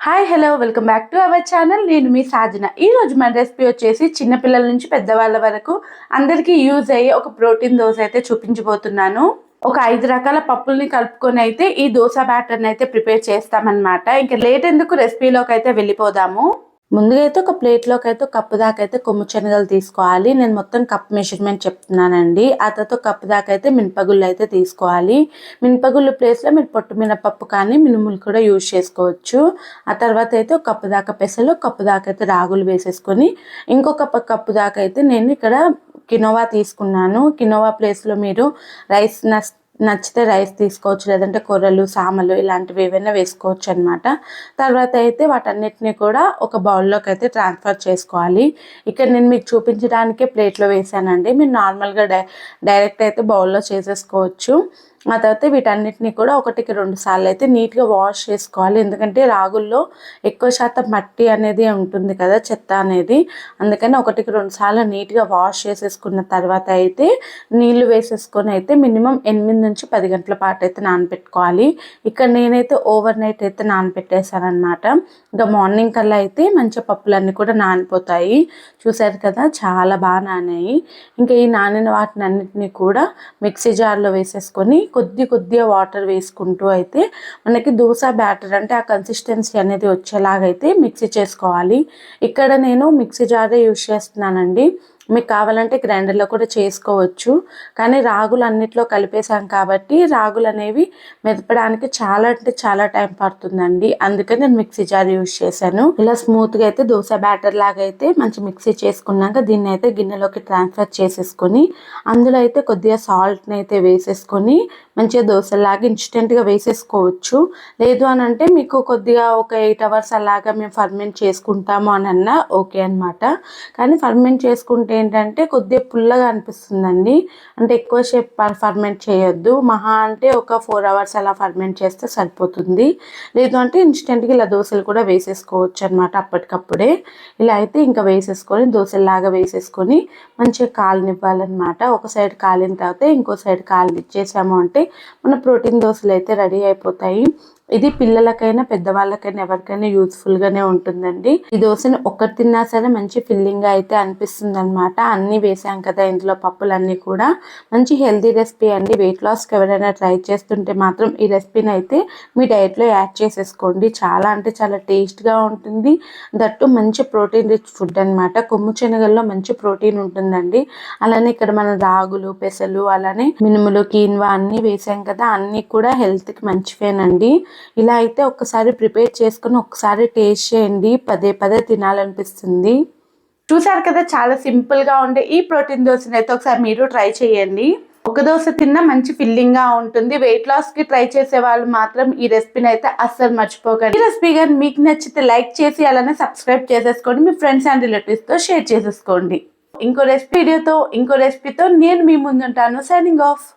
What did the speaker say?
Hi hello welcome back to our channel. నేను మీ సాజన. ఈరోజు మన రెసిపీ వచ్చేసి చిన్నపిల్లల నుంచి పెద్దవాళ్ళ వరకు అందరికీ యూజ్ అయ్యే ఒక ప్రోటీన్ దోశ అయితే చూపించబోతున్నాను. ఒక 5 రకాల పప్పుల్ని కలుపుకొని అయితే ఈ దోశ బ్యాటర్ని అయితే ప్రిపేర్ చేస్తామన్నమాట. ఇంకా లేట్ ఎందుకు రెసిపీలోకి అయితే వెళ్ళిపోదాము. ముందుగా అయితే ఒక ప్లేట్లోకి అయితే కప్పు దాకా అయితే కొమ్ము శనగలు తీసుకోవాలి. నేను మొత్తం కప్ మెజర్మెంట్ చెప్తున్నానండి. ఆ తర్వాత కప్పు దాకా అయితే మినపగుళ్ళు అయితే తీసుకోవాలి. మినపగుళ్ళు ప్లేస్లో మీరు పొట్టు మినపప్పు కానీ మినుములు కూడా యూజ్ చేసుకోవచ్చు. ఆ తర్వాత అయితే ఒక కప్పు దాకా పెసలు, కప్పు దాకా అయితే రాగులు వేసేసుకొని ఇంకొక కప్పు దాకా అయితే నేను ఇక్కడ కినోవా తీసుకున్నాను. కినోవా ప్లేస్లో మీరు రైస్ నచ్చితే రైస్ తీసుకోవచ్చు, లేదంటే కొర్రలు సామలు ఇలాంటివి ఏవైనా వేసుకోవచ్చు అనమాట. తర్వాత అయితే వాటన్నిటిని కూడా ఒక బౌల్లోకి అయితే ట్రాన్స్ఫర్ చేసుకోవాలి. ఇక్కడ నేను మీకు చూపించడానికే ప్లేట్లో వేసానండి. మీరు నార్మల్గా డైరెక్ట్ అయితే బౌల్లో చేసేసుకోవచ్చు. ఆ తర్వాత వీటన్నిటిని కూడా 1-2 సార్లు అయితే నీట్గా వాష్ చేసుకోవాలి. ఎందుకంటే రాగుల్లో ఎక్కువ శాతం మట్టి అనేది ఉంటుంది కదా, చెత్త అనేది. అందుకని 1-2 సార్లు నీట్గా వాష్ చేసేసుకున్న తర్వాత అయితే నీళ్లు వేసేసుకొని అయితే మినిమం 8-10 గంటల పాటు అయితే నానబెట్టుకోవాలి. ఇక్కడ నేనైతే ఓవర్ నైట్ అయితే నానబెట్టేశాను అనమాట. ఇంకా మార్నింగ్ కల్లా అయితే మంచిగా పప్పులన్నీ కూడా నానిపోతాయి. చూసారు కదా, చాలా బాగా నానాయి. ఇంకా ఈ నానిన వాటిని అన్నిటినీ కూడా మిక్సీ జార్లో వేసేసుకొని కొద్దిగా వాటర్ వేసుకుంటూ అయితే మనకి దోశ బ్యాటర్ అంటే ఆ కన్సిస్టెన్సీ అనేది వచ్చేలాగైతే మిక్సీ చేసుకోవాలి. ఇక్కడ నేను మిక్సీ జారే యూజ్ చేస్తున్నానండి. మీకు కావాలంటే గ్రైండర్లో కూడా చేసుకోవచ్చు. కానీ రాగులు అన్నిట్లో కలిపేసాం కాబట్టి రాగులు అనేవి మెదపడానికి చాలా అంటే చాలా టైం పడుతుందండి. అందుకని నేను మిక్సీ జార్ యూజ్ చేశాను. ఇలా స్మూత్గా అయితే దోశ బ్యాటర్ లాగా అయితే మంచి మిక్సీ చేసుకున్నాక దీన్ని అయితే గిన్నెలోకి ట్రాన్స్ఫర్ చేసేసుకొని అందులో అయితే కొద్దిగా సాల్ట్ని అయితే వేసేసుకొని మంచిగా దోశలాగా ఇన్స్టెంట్గా వేసేసుకోవచ్చు. లేదు అని అంటే మీకు కొద్దిగా ఒక 8 అవర్స్ అలాగా మేము ఫర్మెంట్ చేసుకుంటాము అని అన్నా ఓకే అనమాట. కానీ ఫర్మెంట్ చేసుకుంటే ఏంటంటే కొద్దిగా పుల్లగా అనిపిస్తుందండి. అంటే ఎక్కువ సేపు ఫర్మెంట్ చేయొద్దు. మహా అంటే ఒక 4 అవర్స్ అలా ఫర్మెంట్ చేస్తే సరిపోతుంది. లేదు అంటే ఇన్స్టెంట్గా ఇలా దోశలు కూడా వేసేసుకోవచ్చు అనమాట అప్పటికప్పుడే. ఇలా అయితే ఇంకా వేసేసుకొని దోశలాగా వేసేసుకొని మంచిగా కాలనివ్వాలన్నమాట. ఒక సైడ్ కాలిన తర్వాత ఇంకో సైడ్ కాలనిచ్చేసాము అంటే మన ప్రోటీన్ దోశలు అయితే రెడీ అయిపోతాయి. ఇది పిల్లలకైనా పెద్దవాళ్ళకైనా ఎవరికైనా యూజ్ఫుల్గానే ఉంటుందండి. ఈ దోశని ఒక్కటి తిన్నా సరే మంచి ఫిల్లింగ్గా అయితే అనిపిస్తుంది అనమాట. అన్నీ వేసాం కదా ఇందులో పప్పులన్నీ కూడా. మంచి హెల్తీ రెసిపీ అండి. వెయిట్ లాస్కి ఎవరైనా ట్రై చేస్తుంటే మాత్రం ఈ రెసిపీని అయితే మీ డైట్లో యాడ్ చేసేసుకోండి. చాలా అంటే చాలా టేస్ట్గా ఉంటుంది. దట్టు మంచి ప్రోటీన్ రిచ్ ఫుడ్ అనమాట. కొమ్ము శనగల్లో మంచి ప్రోటీన్ ఉంటుందండి. అలానే ఇక్కడ మన రాగులు, పెసలు, అలానే మినుములు, కీన్వా అన్నీ వేసాం కదా, అన్నీ కూడా హెల్త్కి మంచివేనండి. ఇలా అయితే ఒక్కసారి ప్రిపేర్ చేసుకుని ఒక్కసారి టేస్ట్ చేయండి. పదే తినాలనిపిస్తుంది. చూసారు కదా, చాలా సింపుల్గా ఉండే ఈ ప్రోటీన్ దోశని అయితే ఒకసారి మీరు ట్రై చేయండి. ఒక దోశ తిన్నా మంచి ఫిల్లింగ్గా ఉంటుంది. వెయిట్ లాస్కి ట్రై చేసే వాళ్ళు మాత్రం ఈ రెసిపీని అయితే అస్సలు మర్చిపోకండి. ఈ రెసిపీ కానీ మీకు నచ్చితే లైక్ చేసి అలానే సబ్స్క్రైబ్ చేసేసుకోండి. మీ ఫ్రెండ్స్ అండ్ రిలేటివ్స్తో షేర్ చేసేసుకోండి. ఇంకో రెసిపీతో నేను మీ ముందుంటాను. Signing of.